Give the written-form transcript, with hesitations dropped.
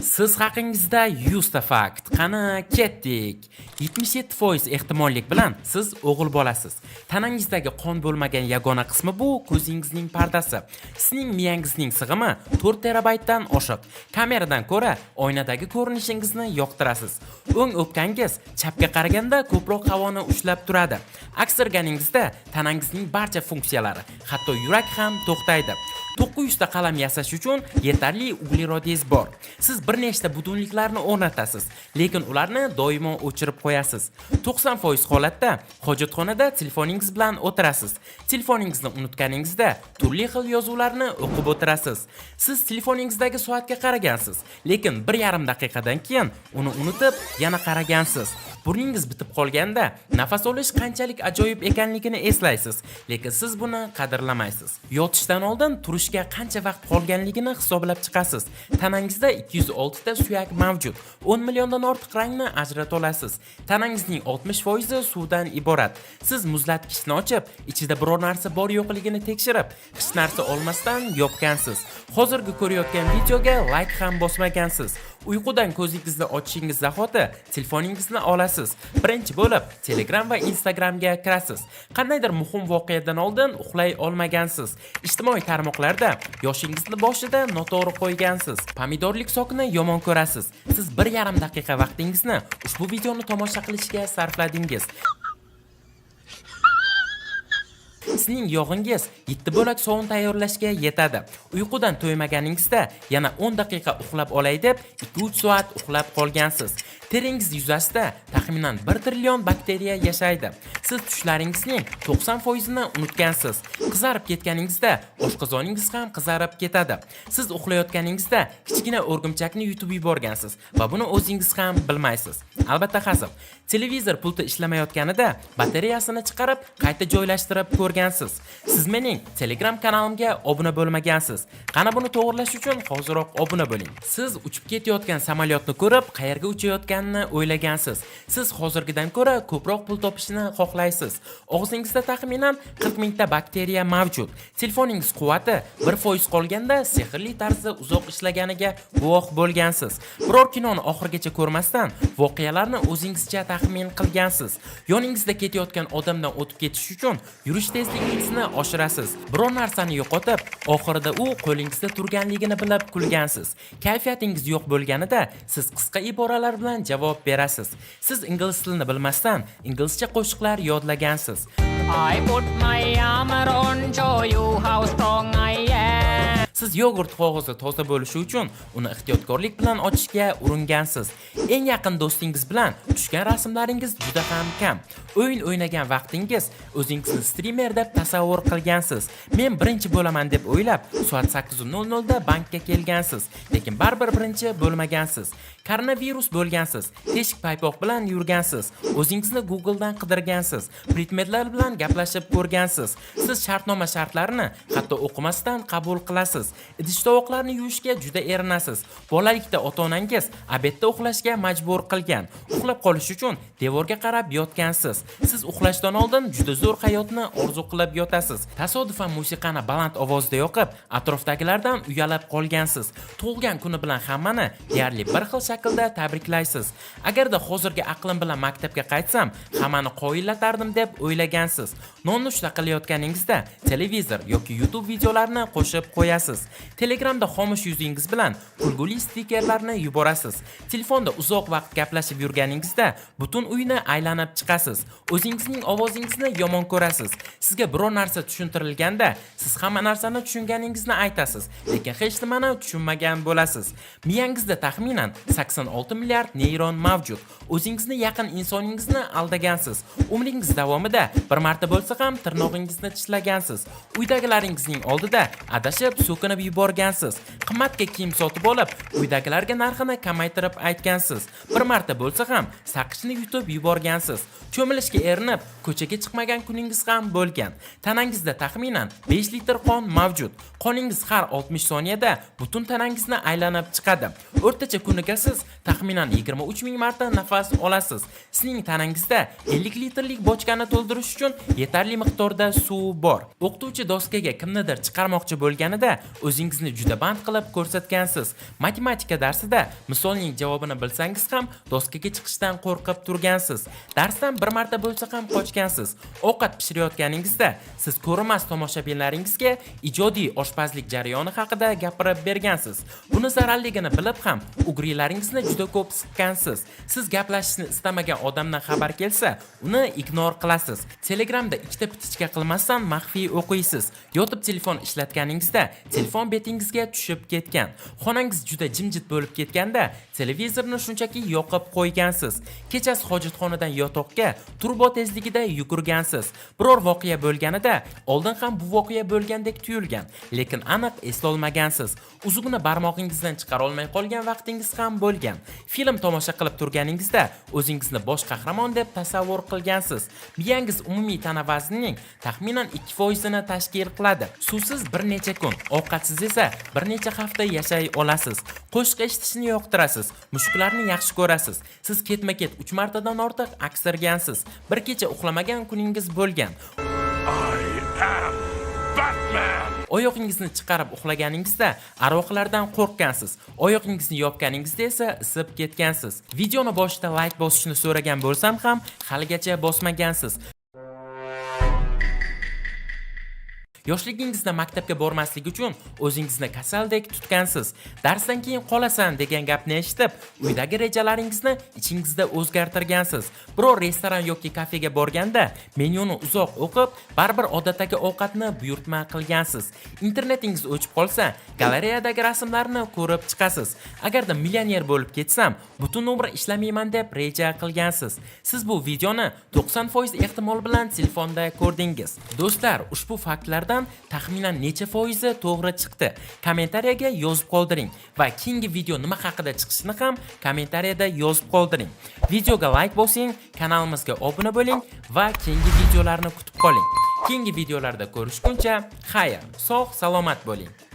Siz haqingizda 100 ta fakt. Qani ketdik. 77% ehtimollik bilan siz o'g'il bolasiz. Tanangizdagi qon bo'lmagan yagona qismi bu ko'zingizning pardasi. Sizning miyangizning sig'imi 4 terabaytdan oshiq. Kameradan ko'ra oynadagi ko'rinishingizni yoqtirasiz. O'ng o'pkangiz chapga qaraganda ko'proq havoni ushlab turadi. Aksirganingizda tanangizning barcha funksiyalari, hatto yurak ham to'xtaydi. 900 ta qalam yasash uchun yetarli uglerodingiz bor. Siz bir nechta butunliklarni o'rnatasiz, lekin ularni doimo o'chirib qo'yasiz. 90% holatda hojatxonada telefoningiz bilan o'tirasiz. Telefoningizni unutganingizda turli xil yozuvlarni o'qib o'tirasiz. Siz telefoningizdagi soatga qaragansiz, lekin 1,5 daqiqadan keyin uni unutib, yana qaragansiz. Burningiz bitib qolganda nafas olish qanchalik ajoyib ekanligini eslaysiz, lekin siz buni qadrlamaysiz. Yotishdan oldin turishga qancha vaqt qolganligini hisoblab chiqasiz. Tanangizda 206 ta suyak mavjud. 10 milliondan ortiq rangni ajrata olasiz. Tanangizning 60% suvdan iborat. Siz muzlatgichni ochib, ichida biror narsa bor yo'qligini tekshirib, hech narsa olmasdan yopgansiz. Hozirgi ko'rayotgan videoga like ham bosmagansiz. Uyqudan ko'zingizni ochishingiz zahoti telefoningizni olasiz. Birinchi bo'lib Telegram va Instagramga kirasiz. Qandaydir muhim voqeadan oldin uxlay olmagansiz. Ijtimoiy tarmoqlarda yoshingizni boshida noto'g'ri qo'ygansiz. Pomidorlik sokini yomon ko'rasiz. Siz 1,5 daqiqa vaqtingizni ushbu videoni tomosha qilishga sarfladingiz. Sizning yog'ingiz 7 bo'lak sovun tayyorlashga yetadi. Uyqudan to'ymaganingizda yana 10 daqiqa uxlab olay deb 2-3 soat uxlab qolgansiz. Teringiz yuzasida taxminan 1 trillion bakteriya yashaydi. Siz tushlaringizning 90%ni unutgansiz. Qizarib ketganingizda oshqozoningiz ham qizarib ketadi. Siz uxlayotganingizda kichkina o'rgimchakni yutib yuborgansiz va buni o'zingiz ham bilmaysiz. Albatta hazil. Televizor pulti ishlamayotganida batareyasini chiqarib, qayta joylashtirib ko'rgansiz. Siz mening Telegram kanalimga obuna bo'lmagansiz. Qani buni to'g'rilash uchun hoziroq obuna bo'ling. Siz uchib ketayotgan samolyotni ko'rib, qayerga uchayotganini o'ylagansiz. Siz hozirgidan ko'ra ko'proq pul topishni xohlaysiz. Og'zingizda taxminan 40 mingta bakteriya mavjud. Telefoningiz quvvati 1% qolganda sehrli tarzda uzoq ishlaganiga guvoh bo'lgansiz. Biror kinoni oxirigacha ko'rmasdan voqealarni o'zingizcha taxmin qilgansiz. Yoningizda ketayotgan odamdan o'tib ketish uchun yurish tezligingizni oshirasiz. Biror narsani yo'qotib, oxirida u qo'lingizda turganligini bilib kulgansiz. Kayfiyatingiz yo'q bo'lganida siz qisqa iboralar bilan javob berasiz. Siz ingliz tilini bilmasdan inglizcha qo'shiqlar yodlagansiz. I put my armor on, show you how strong I am. Siz yogurt qog'ozi toza bo'lishi uchun uni ehtiyotkorlik bilan ochishga uringansiz. Eng yaqin do'stingiz bilan tushgan rasmlaringiz juda ham kam. O'yin o'ynagan vaqtingiz o'zingizni streamer deb tasavvur qilgansiz. Men birinchi bo'laman deb o'ylab, soat 8:00 da bankka kelgansiz, lekin baribir birinchi bo'lmagansiz. Koronavirus bo'lgansiz, teshik paypoq bilan yurgansiz, o'zingizni Google dan qidirgansiz, predmetlar bilan gaplashib ko'rgansiz. Siz shartnoma shartlarini hatto o'qimasdan qabul qilasiz. Idish-tovoqlarni yuvishga juda erinasiz. Bolalikda ota-onangiz obedda uxlashga majbur qilgan. Uxlab qolish uchun devorga qarab yotgansiz. Siz uxlashdan oldin juda zo'r hayotni orzu qilib yotasiz. Tasodifan musiqani baland ovozda yoqib, atrofdagilardan uyalib qolgansiz. Tug'ilgan kuni bilan hammani deyarli bir xil shaklda tabriklaysiz. Agarda hozirgi aqlim bilan maktabga qaytsam, hammani qoyillatardim deb o'ylagansiz. Nonushta qilayotganingizda televizor yoki YouTube videolarini qo'shib qo'yasiz. Telegramda xomush yuzingiz bilan kulguli stikerlarni yuborasiz. Telefonda uzoq vaqt gaplashib yurganingizda butun uyni aylanib chiqasiz. O'zingizning ovozingizni yomon ko'rasiz. Sizga biror narsa tushuntirilganda, siz hamma narsani tushunganingizni aytasiz, lekin hech nimani tushunmagan bo'lasiz. Miyangizda taxminan 86 milliard neyron mavjud. O'zingizni yaqin insoningizni aldagansiz. Umringiz davomida bir marta bo'lsa ham tirnog'ingizni tishlagansiz. Uydagilaringizning oldida adashib so'kinib yuborgansiz. Qimmatga kiyim sotib olib, uydagilarga narxini kamaytirib aytgansiz. Bir marta bo'lsa ham saqichni yutib yuborgansiz. Cho'milishga erinib, ko'chaga chiqmagan kuningiz ham bo'lgan. Tanangizda taxminan 5 litr qon mavjud. Qoningiz har 60 soniyada butun tanangizni aylanib chiqadi. O'rtacha kuniga siz taxminan 23 ming marta nafas olasiz. Sizning tanangizda 50 litrlik bochkani to'ldirish uchun yetarli miqdorda suv bor. O'qituvchi doskaga kimnidir chiqarmoqchi bo'lganida o'zingizni juda band qilib ko'rsatgansiz. Matematika darsida misolning javobini bilsangiz ham doskaga chiqishdan qo'rqib turgansiz. Darsdan bir marta bo'lsa ham qochgansiz. Ovqat pishirayotganingizda siz ko'rmas tomoshabinlaringizga ijodiy oshpazlik jarayoni haqida gapirib bergansiz. Buni zararligini bilib ham ugrilaringizni juda ko'p siqqansiz. Siz gaplashishni istamagan odamdan xabar kelsa, uni ignor qilasiz. Telegramda ikkita pitichka qilmasdan maxfiy o'qiysiz. Yotib telefon ishlatganingizda telefon betingizga tushib ketgan. Xonangiz juda jimjit bo'lib ketganda televizorni shunchaki yoqib qo'ygansiz. Kechasi hojatxonadan yotoqqa turbo tezligida yugurgansiz. Biror voqea bo'lganida oldin ham bu voqea bo'lgandek tuyulgan, lekin aniq eslolmagansiz. Uzug'ini barmog'ingizdan chiqara olmay qolgan vaqtingiz ham bo'lgan. Film tomosha qilib turganingizda o'zingizni bosh qahramon deb tasavvur qilgansiz. Miyangiz umumiy tana vaznining taxminan 2% ni tashkil qiladi. Suvsiz bir necha kun, ovqatsiz esa bir necha hafta yashay olasiz. Qo'shiq eshitishni yoqtirasiz, mushuklarni yaxshi ko'rasiz. Siz ketma-ket 3 martadan ortiq aksirgansiz. Bir kecha uxlamagan kuningiz bo'lgan. Oyoqingizni chiqarib uxlaganingizda arvohlardan qo'rqgansiz. Oyoqingizni yopganingizda esa isib ketgansiz. Videoni boshida like bosishni so'ragan bo'lsam ham haligacha bosmagansiz. Yoshligingizda maktabga bormaslik uchun o'zingizni kasaldek tutgansiz. Darsdan keyin qolasan degan gapni eshitib, uydagi rejalaringizni ichingizda o'zgartirgansiz. Biror restoran yoki kafega borganda menyuni uzoq o'qib, baribir odatdagi ovqatni buyurtma qilgansiz. Internetingiz o'chib qolsa, galereyadagi rasmlarni ko'rib chiqasiz. Agarda millioner bo'lib ketsam, butun umr ishlamayman deb reja qilgansiz. Siz bu videoni 90% ehtimol bilan telefonda ko'rdingiz. Do'stlar, ushbu faktlardan taxminan necha foizi to'g'ri chiqdi? Kommentariyaga yozib qoldiring va keyingi video nima haqida chiqishini ham kommentariyada yozib qoldiring. Videoga like bosing, kanalimizga obuna bo'ling va keyingi videolarni kutib qoling. Keyingi videolarda ko'rishguncha, xayr, sog' salomat bo'ling.